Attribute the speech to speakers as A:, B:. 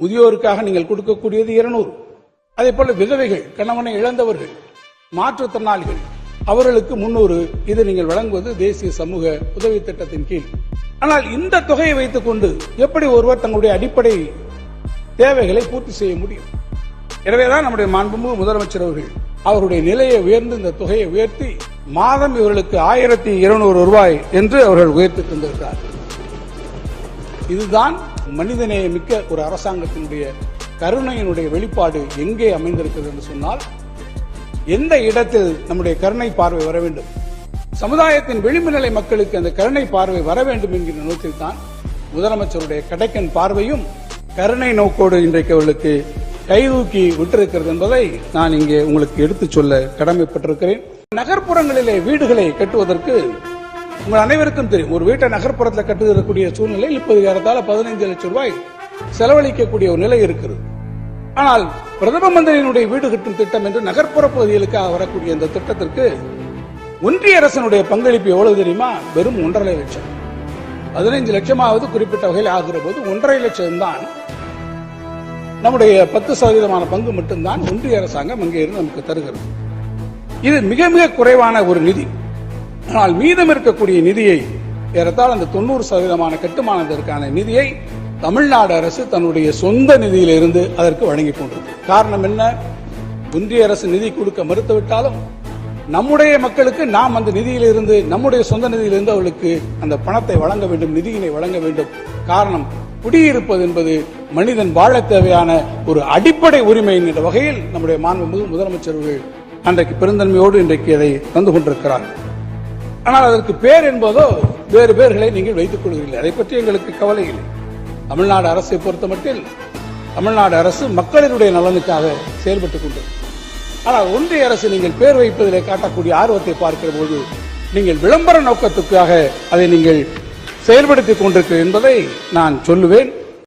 A: முதியோருக்காக நீங்கள் கொடுக்கக்கூடியது 200. அதே போல விதவைகள், கணவனை இழந்தவர்கள், மாற்றுத்திறனாளிகள் அவர்களுக்கு 300 இது நீங்கள் வழங்குவது தேசிய சமூக உதவி திட்டத்தின் கீழ். ஆனால் இந்த தொகையை வைத்துக் கொண்டு எப்படி ஒருவர் தங்களுடைய அடிப்படை தேவைகளை பூர்த்தி செய்ய முடியும்? எனவேதான் நம்முடைய மாண்புமிகு முதலமைச்சர் அவருடைய நிலையை உயர்ந்து இந்த தொகையை உயர்த்தி மாதம் இவர்களுக்கு 1200 ரூபாய் என்று அவர்கள் உயர்த்தி தந்திருக்கிறார்கள். இதுதான் மனிதநேய மிக்க ஒரு அரசாங்கத்தினுடைய கருணையினுடைய வெளிப்பாடு எங்கே அமைந்திருக்கிறது என்று சொன்னால், எந்த இடத்தில் நம்முடைய கருணை பார்வை வர வேண்டும், சமுதாயத்தின் விளிம்புநிலை மக்களுக்கு அந்த கருணை பார்வை வர வேண்டும் என்கிற நோக்கில் தான் முதலமைச்சருடைய கடைக்கன் பார்வையும் கருணை நோக்கோடு இன்றைக்கு அவர்களுக்கு கைதூக்கி விட்டிருக்கிறது என்பதை நான் இங்கே உங்களுக்கு எடுத்துச் சொல்ல கடமைப்பட்டிருக்கிறேன். நகர்ப்புறங்களிலே வீடுகளை கட்டுவதற்கு உங்கள் அனைவருக்கும் தெரியும், ஒரு வீட்டை நகர்ப்புறத்தில் கட்டுவதற்குரிய சூழ்நிலையில் இப்போது ஏறத்தாழ 15 லட்சம் ரூபாய் செலவழிக்கக்கூடிய ஒரு நிலை இருக்கிறது. ஆனால் பிரதம மந்திரியினுடைய வீடு கட்டும் திட்டம் என்று நகர்ப்புற பகுதிகளுக்காக வரக்கூடிய இந்த திட்டத்திற்கு ஒன்றிய அரசினுடைய பங்களிப்பு எவ்வளவு தெரியுமா? வெறும் 1.5 லட்சம். 15 லட்சமாவது குறிப்பிட்ட வகையில் ஆகிற போது 1.5 லட்சம் தான் நம்முடைய 10% பங்கு மட்டும்தான் ஒன்றிய அரசாங்கம் அங்கே இருந்து நமக்கு தருகிறது. இது மிக மிக குறைவான ஒரு நிதி. ஆனால் மீதம் இருக்கக்கூடிய நிதியை ஏறத்தாழ அந்த 90% கட்டுமானத்திற்கான நிதியை தமிழ்நாடு அரசு தன்னுடைய சொந்த நிதியிலிருந்து அதற்கு வழங்கிக் கொண்டிருக்கிறது. காரணம் என்ன? ஒன்றிய அரசு நிதி கொடுக்க மறுத்துவிட்டாலும் நம்முடைய மக்களுக்கு நாம் அந்த நிதியிலிருந்து, நம்முடைய சொந்த நிதியிலிருந்து அவர்களுக்கு அந்த பணத்தை வழங்க வேண்டும், நிதியினை வழங்க வேண்டும். காரணம், குடியிருப்பது என்பது மனிதன் வாழ தேவையான ஒரு அடிப்படை உரிமை என்ற வகையில் நம்முடைய மாண்புமிகு முதலமைச்சர்கள் அன்றைக்கு பெருந்தன்மையோடு இன்றைக்கு அதை தந்து கொண்டிருக்கிறார்கள். ஆனால் அதற்கு பேர் என்பதோ வேறு பேர்களை நீங்கள் வைத்துக் கொள்கிறீர்கள். அதை பற்றி எங்களுக்கு கவலை இல்லை. தமிழ்நாடு அரசை பொறுத்தமட்டில் தமிழ்நாடு அரசு மக்களினுடைய நலனுக்காக செயல்பட்டுக் கொண்டது. ஆனால் ஒன்றிய அரசு நீங்கள் பேர் வைப்பதிலே காட்டக்கூடிய ஆர்வத்தை பார்க்கிற போது நீங்கள் விளம்பர நோக்கத்துக்காக அதை நீங்கள் செயல்படுத்திக் கொண்டிருக்கிறீர்கள் என்பதை நான் சொல்லுவேன்.